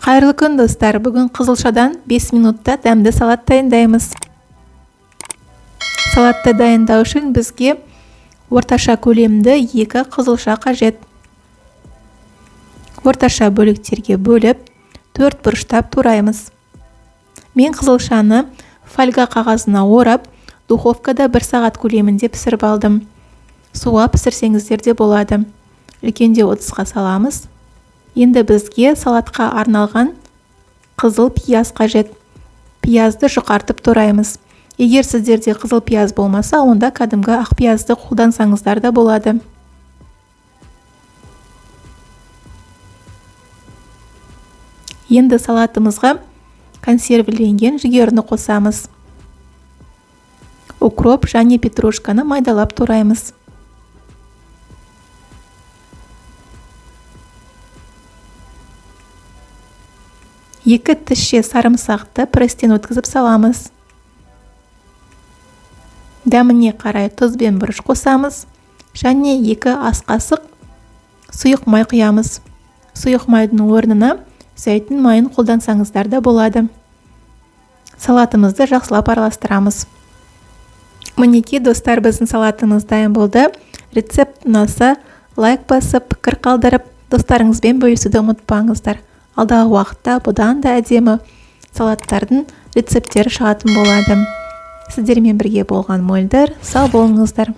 Қайырлы күн достар, бүгін қызылшадан 5 минутта дәмді салат дайындаймыз. Салатты дайындау үшін бізге орташа көлемді 2 қызылша қажет. Орташа бөліктерге бөліп, 4 бұрыштап тураймыз. Мен қызылшаны фольга қағазына орап, духовкада 1 сағат көлемінде пісіріп алдым. Суға пісірсеңіздер де болады. Үлкенде 30-ға саламыз. Енді бізге салатқа арналған қызыл пияз қажет. Пиязды жұқартып тураймыз. Егер сіздерде қызыл пияз болмаса, онда кәдімгі ақ пиязды қолдансаңыздар да болады. Енді салатымызға консервіленген жүгеріні қосамыз. Укроп және петрушканы майдалап тураймыз. Екі тісше сарымсақты пресстен өткізіп саламыз. Дәміне қарай тұз бен бұрыш қосамыз. Және 2 ас қасық сұйық май құямыз. Сұйық майдың орнына зәйтүн майын қолдансаңыздар да болады. Салатымызды жақсылап араластырамыз. Мінекей достар, біздің салатымыз дайын болды. Рецепт ұнаса, лайк басып, пікір қалдырып, достарыңызбен бөлісуді ұмытпаңыздар. Алдағы уақытта бұдан да әдемі салаттардың рецепттері шығатын болады. Сіздермен бірге болған Мөлдір, сау болыңыздар.